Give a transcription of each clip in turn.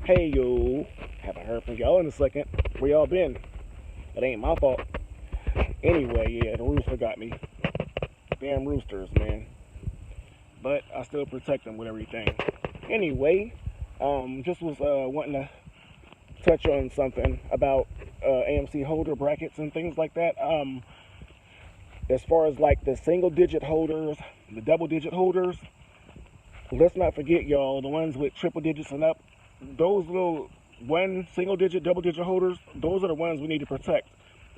Hey yo, haven't heard from y'all in a second. Where y'all been? It ain't my fault. Anyway, yeah, the rooster got me. Damn roosters, man. But I still protect them with everything. Anyway, just was wanting to touch on something about AMC holder brackets and things like that. As far as like the single digit holders, the double digit holders, let's not forget, y'all, the ones with triple digits and up. Those little one single digit, double digit holders, those are the ones we need to protect.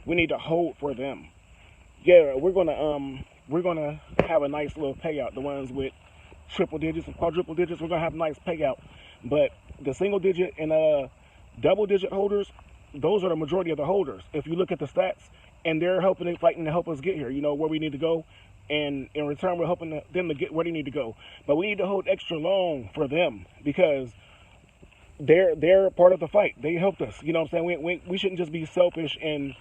We need to hold for them. Yeah, we're gonna have a nice little payout. The ones with triple digits and quadruple digits, we're gonna have a nice payout. But the single digit and double digit holders, those are the majority of the holders. If you look at the stats, and they're fighting to help us get here, where we need to go, and in return we're helping them to get where they need to go. But we need to hold extra long for them because they're part of the fight. They helped us. You know what I'm saying? We shouldn't just be selfish and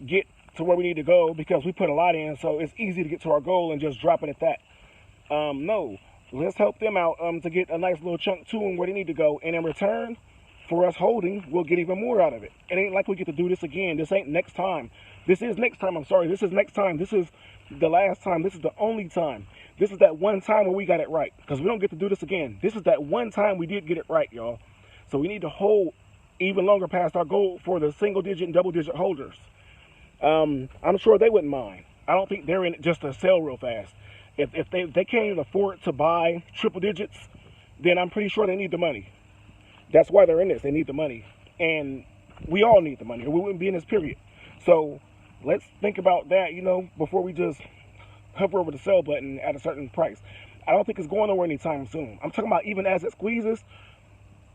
get to where we need to go because we put a lot in, so it's easy to get to our goal and just drop it at that. No, let's help them out to get a nice little chunk to them where they need to go, and in return, for us holding, we'll get even more out of it. It ain't like we get to do this again. This ain't next time. This is next time. I'm sorry. This is next time. This is the last time. This is the only time. This is that one time where we got it right because we don't get to do this again. This is that one time we did get it right, y'all. So we need to hold even longer past our goal for the single digit and double digit holders. I'm sure they wouldn't mind. I don't think they're in it just to sell real fast. If they can't even afford to buy triple digits, then I'm pretty sure they need the money. That's why they're in this. They need the money. And we all need the money, or we wouldn't be in this period. So let's think about that, before we just hover over the sell button at a certain price. I don't think it's going nowhere anytime soon. I'm talking about even as it squeezes,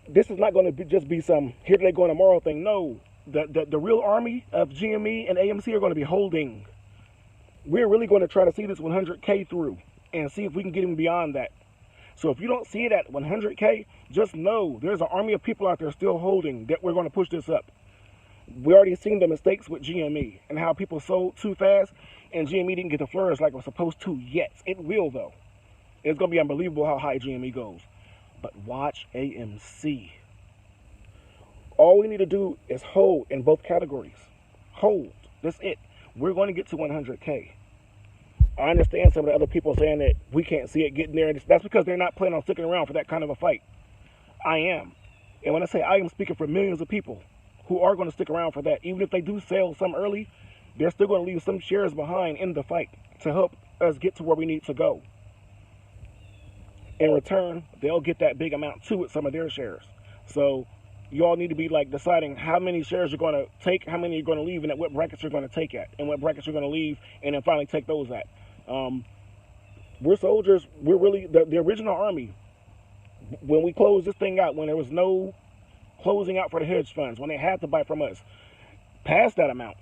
this is not going to just be some here today, going tomorrow thing. No, the real army of GME and AMC are going to be holding. We're really going to try to see this 100K through and see if we can get even beyond that. So if you don't see it at 100K, just know there's an army of people out there still holding that we're going to push this up. We already seen the mistakes with GME and how people sold too fast and GME didn't get to flourish like it was supposed to yet. It will, though. It's going to be unbelievable how high GME goes. But watch AMC. All we need to do is hold in both categories. Hold. That's it. We're going to get to 100K. I understand some of the other people saying that we can't see it getting there. That's because they're not planning on sticking around for that kind of a fight. I am. And when I say I am speaking for millions of people who are going to stick around for that. Even if they do sell some early, they're still going to leave some shares behind in the fight to help us get to where we need to go. In return, they'll get that big amount too with some of their shares. So you all need to be like deciding how many shares you're going to take, how many you're going to leave, and at what brackets you're going to take at, and what brackets you're going to leave, and then finally take those at. We're soldiers. We're really the original army. When we closed this thing out, when there was no closing out for the hedge funds, when they had to buy from us, past that amount,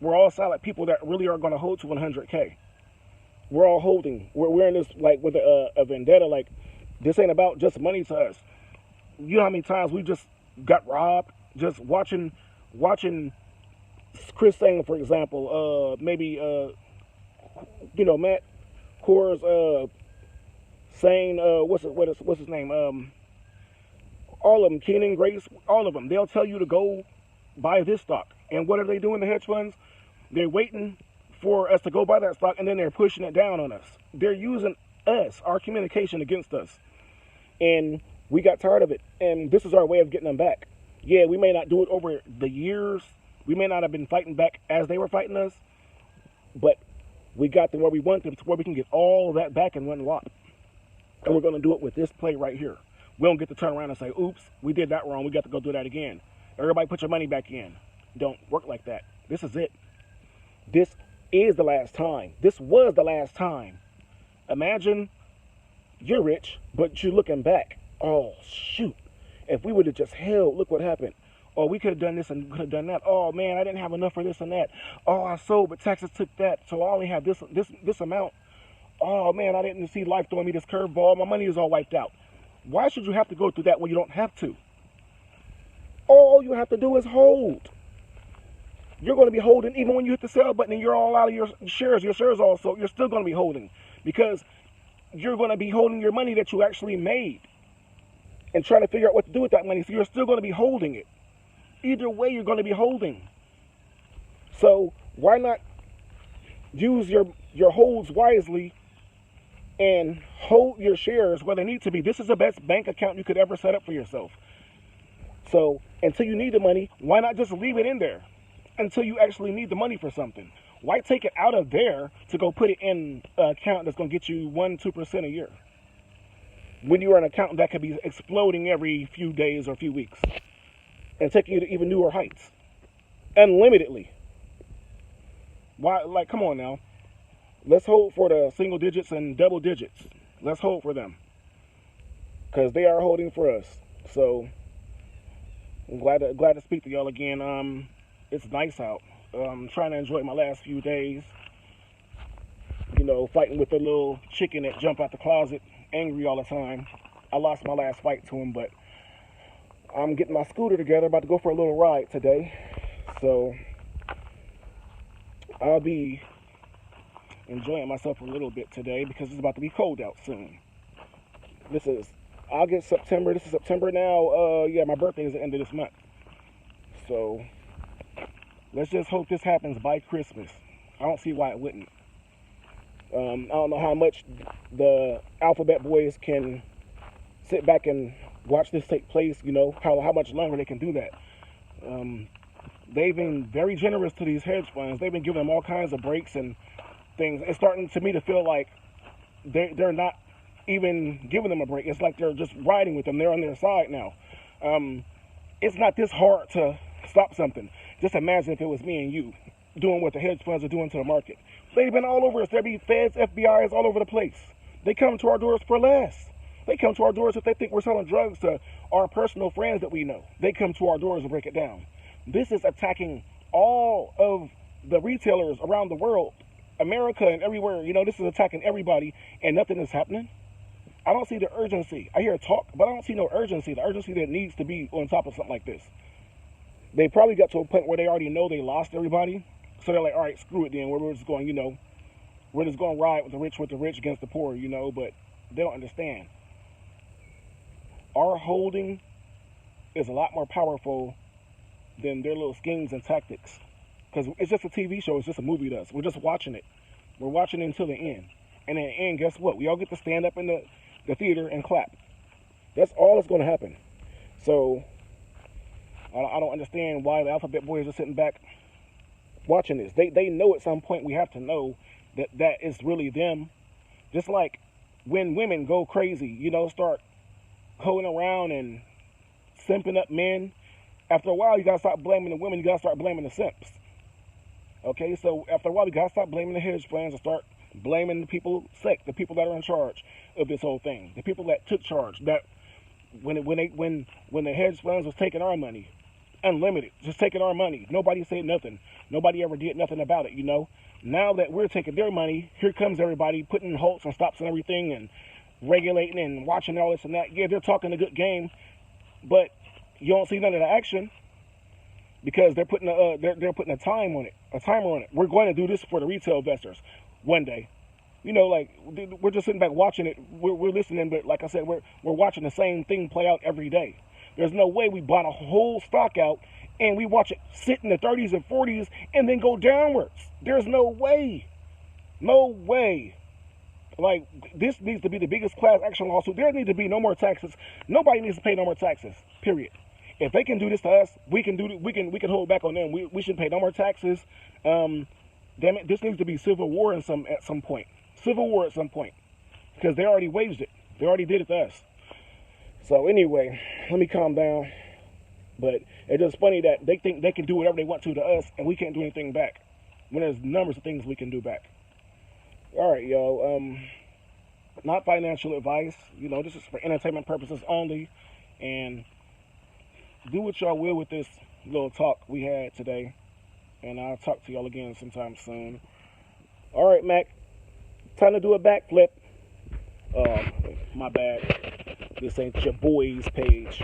we're all solid people that really are going to hold to 100K. We're all holding. We're in this like with a vendetta. Like this ain't about just money to us. You know how many times we just got robbed just watching Chris Sanger, for example. Maybe Matt Kors saying what's his name? All of them, Keenan, Grace, all of them. They'll tell you to go buy this stock. And what are they doing? The hedge funds? They're waiting for us to go buy that stock, and then they're pushing it down on us. They're using us, our communication, against us. And we got tired of it. And this is our way of getting them back. Yeah, we may not do it over the years. We may not have been fighting back as they were fighting us. But we got them where we want them, to where we can get all that back in one lot. And we're going to do it with this play right here. We don't get to turn around and say, oops, we did that wrong. We got to go do that again. Everybody put your money back in. Don't work like that. This is it. This is the last time. This was the last time. Imagine you're rich, but you're looking back. Oh, shoot. If we would have just held, look what happened. Oh, we could have done this and could have done that. Oh, man, I didn't have enough for this and that. Oh, I sold, but taxes took that. So I only have this amount. Oh, man, I didn't see life throwing me this curveball. My money is all wiped out. Why should you have to go through that when you don't have to? All you have to do is hold. You're going to be holding even when you hit the sell button and you're all out of your shares. Your shares also, you're still going to be holding because you're going to be holding your money that you actually made. and trying to figure out what to do with that money. So you're still going to be holding it. Either way, you're going to be holding. So why not use your holds wisely and hold your shares where they need to be? This is the best bank account you could ever set up for yourself. So until you need the money, why not just leave it in there until you actually need the money for something? Why take it out of there to go put it in an account that's going to get you 1-2% a year, when you're an account that could be exploding every few days or few weeks and taking you to even newer heights unlimitedly? Why? Like, come on now. Let's hold for the single digits and double digits. Let's hold for them, because they are holding for us. So I'm glad to speak to y'all again. It's nice out. I'm trying to enjoy my last few days. You know, fighting with the little chicken that jump out the closet, angry all the time. I lost my last fight to him, but I'm getting my scooter together, about to go for a little ride today. So I'll be enjoying myself a little bit today because it's about to be cold out soon. This is August, September. This is September now. Yeah, my birthday is the end of this month. So let's just hope this happens by Christmas. I don't see why it wouldn't. I don't know how much the Alphabet Boys can sit back and watch this take place, you know, how much longer they can do that. They've been very generous to these hedge funds. They've been giving them all kinds of breaks and things. It's starting to me to feel like they're not even giving them a break. It's like they're just riding with them. They're on their side now. It's not this hard to stop something. Just imagine if it was me and you doing what the hedge funds are doing to the market. They've been all over us. There be feds, FBI's all over the place. They come to our doors for less. They come to our doors if they think we're selling drugs to our personal friends that we know. They come to our doors and break it down. This is attacking all of the retailers around the world, America and everywhere. You know, this is attacking everybody, and nothing is happening. I don't see the urgency. I hear talk, but I don't see no urgency. The urgency that needs to be on top of something like this. They probably got to a point where they already know they lost everybody. So they're like, all right, screw it then. We're just going, you know, we're just going to ride with the rich against the poor, you know, but they don't understand. Our holding is a lot more powerful than their little schemes and tactics. Because it's just a TV show. It's just a movie to us. We're just watching it. We're watching it until the end. And in the end, guess what? We all get to stand up in the theater and clap. That's all that's going to happen. So I don't understand why the Alphabet Boys are sitting back watching this. They know at some point we have to know that is really them. Just like when women go crazy, you know, start hoeing around and simping up men. After a while, you got to stop blaming the women. You got to start blaming the simps. Okay, so after a while, you got to stop blaming the hedge funds and start blaming the people sick, the people that are in charge of this whole thing, the people that took charge. That when the hedge funds was taking our money, unlimited, just taking our money, nobody said nothing. Nobody ever did nothing about it, you know. Now that we're taking their money, here comes everybody putting halts and stops and everything and regulating and watching all this and that. Yeah, they're talking a good game, but you don't see none of the action because they're putting a timer on it. We're going to do this for the retail investors one day. You know, like, we're just sitting back watching it. We're listening, but like I said, we're watching the same thing play out every day. There's no way we bought a whole stock out and we watch it sit in the 30s and 40s and then go downwards. There's no way. No way. Like, this needs to be the biggest class action lawsuit. There need to be no more taxes. Nobody needs to pay no more taxes, period. If they can do this to us, we can we can hold back on them. We shouldn't pay no more taxes. Damn it, this needs to be civil war at some point. Civil war at some point. Because they already waged it. They already did it to us. So anyway, let me calm down. But it's just funny that they think they can do whatever they want to us, and we can't do anything back. When there's numbers of things we can do back. All right, yo. Not financial advice. You know, this is for entertainment purposes only. And do what y'all will with this little talk we had today. And I'll talk to y'all again sometime soon. All right, Mac. Time to do a backflip. My bad. This ain't your boy's page.